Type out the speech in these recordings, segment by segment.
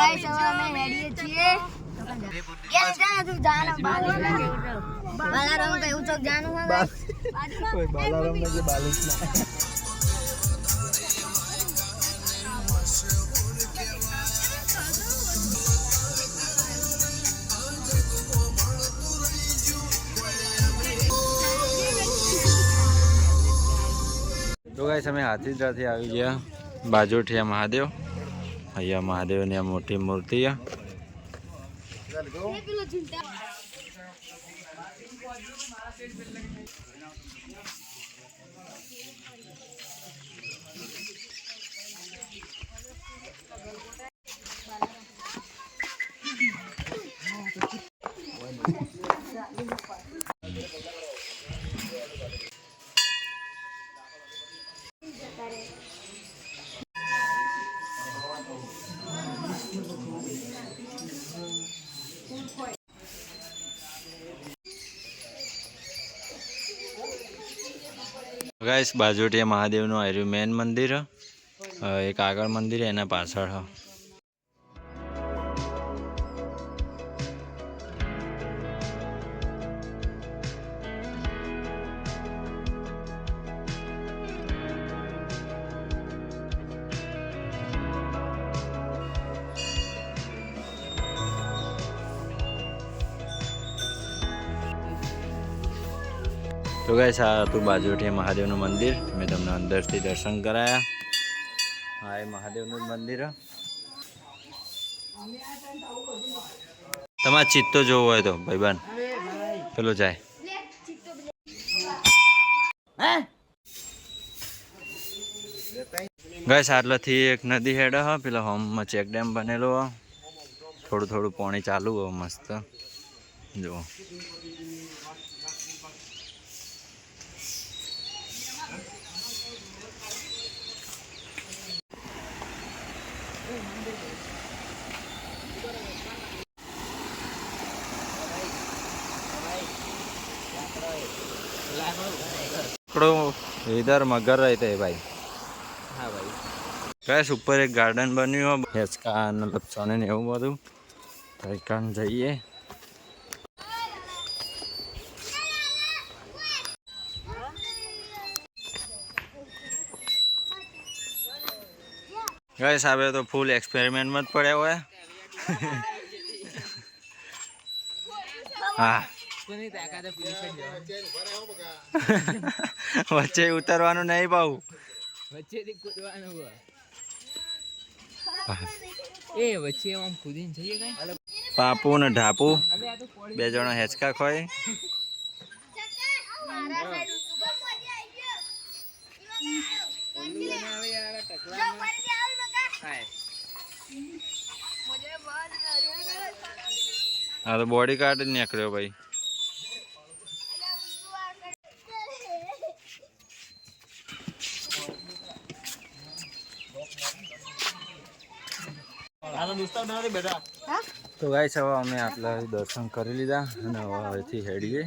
Guys હવે અમે ready છીએ કેમ જાના તું જાના બાલારામ તો એવું ચોક જાનું હે ગાઈસ કોઈ બાલારામ ને જે બાલિશ ના તો ગાઈસ અમે હાથીદ્રાથી આવી ગયા બાજોઠિયા મહાદેવ અહીંયા મહાદેવની આ મોટી મૂર્તિ गाइस बाजोटिया महादेव નું આર્યું મેન મંદિર એક આગળ મંદિર એના પાછળ तो गाइस आ तो बाजोटिया महादेव નું મંદિર મેં તમને અંદરથી દર્શન કરાયા આ એ મહાદેવનું મંદિર તમારે ચિત્તો જોવો હોય તો ભાઈબંધ પેલો જાય ગાઈસ આટલાથી એક નદી હેડ હ પેલા હોમમાં ચેક ડેમ બનેલો થોડું થોડું પાણી ચાલુ હો મસ્ત જો इधर मगर रहते हैं भाई हाँ भाई गैस ऊपर एक गार्डन बन्यु हेचका मतलब सोने ने एवं बधु तो जाइए गैस आवे तो फूल एक्सपेरिमेंट मत पड़े हुए हाँ वच्चे उतरवानु नहीं बाबू वच्चे दी कूदवानु ए वच्चे आम कूदीने जઈએ કાઈ પાપુ ને ઢાપુ બે જણા હેચકા ખોય આ તો બોડી કાર્ડ જ નીકળ્યો ભાઈ तो गाइस હવે અમે આટલા દર્શન કરી લીધા અને હવેથી હેડીએ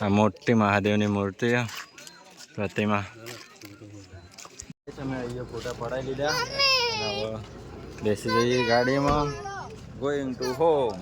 આ મોટી મહાદેવની મૂર્તિ પ્રતિમા અમે અહીંયા ફોટા પડાવી લીધા અને હવે બેસી જઈએ ગાડીમાં ગોઈંગ ટુ હોમ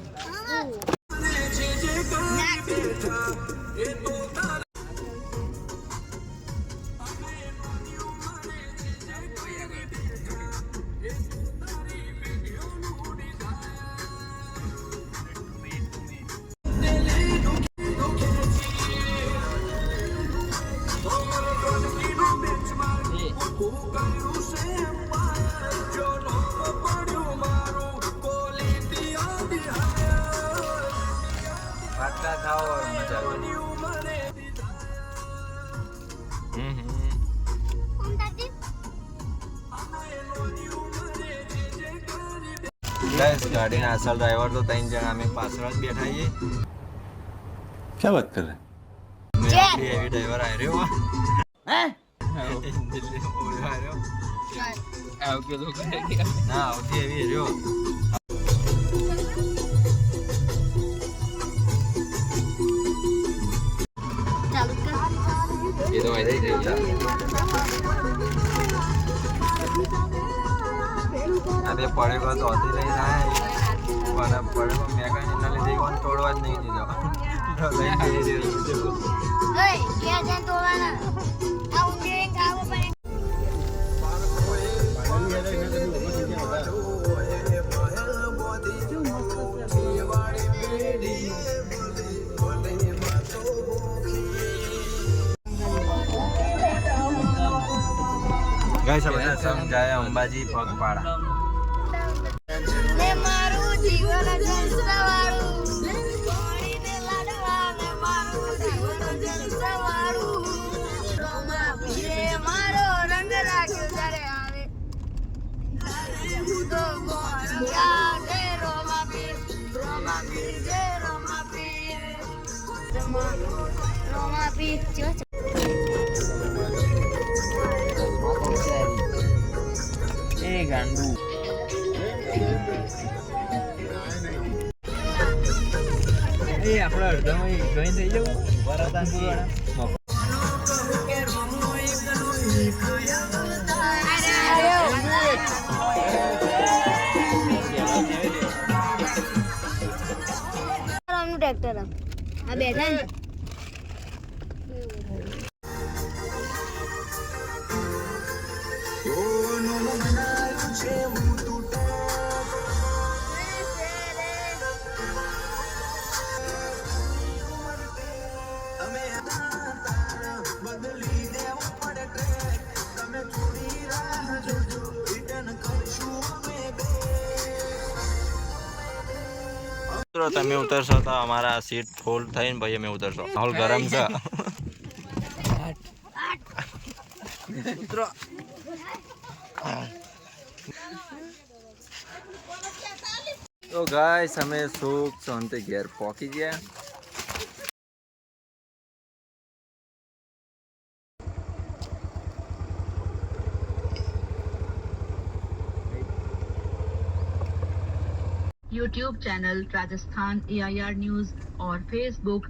गाड़ी ना असल ड्राइवर तो 3 जना में पासरा बैठा ही क्या बात कर रहे हैं ये ड्राइवर आ रहे हो हैं दिल्ली में आ रहे हो आओ के लोग ना आओ ये भी रहो ये तो ऐसे ही બે પડેલો તો હતી નહીં થાય પણ પડેલો મેકાનિકના લીધે ઈવન તોડવા જ નહીં દીધો લઈને ફેરી દીધો. ઓય ક્યાં જાય તોડવાના આ ઊંઘી ખાવો પડે. ગાઈસ આપણે સમજાય અંબાજી પગપાળા. ને મારું જીવન જલસાવાળું કોણીને લાડવા ને મારું જીવન જલસાવાળું રોમા પીરે મારો રંગ રાખ્યો જ્યારે આવે તો કોણ યાદે રોમા પીર જે રોમા પીર જો એ ગાંડુ એ આપણે અડધામાં જોઈન થઈ જવું ટ્રેક્ટર આ બેઠા ને તમે ઉતરશો તો અમારા સીટ ફૂલ થઈને ભાઈ અમે ઉતરશો. માહોલ ગરમ છે. તો ગાઈસ અમે સુખ શાંતિ ઘેર પહોંચી ગયા. YouTube channel Rajasthan AIR news और Facebook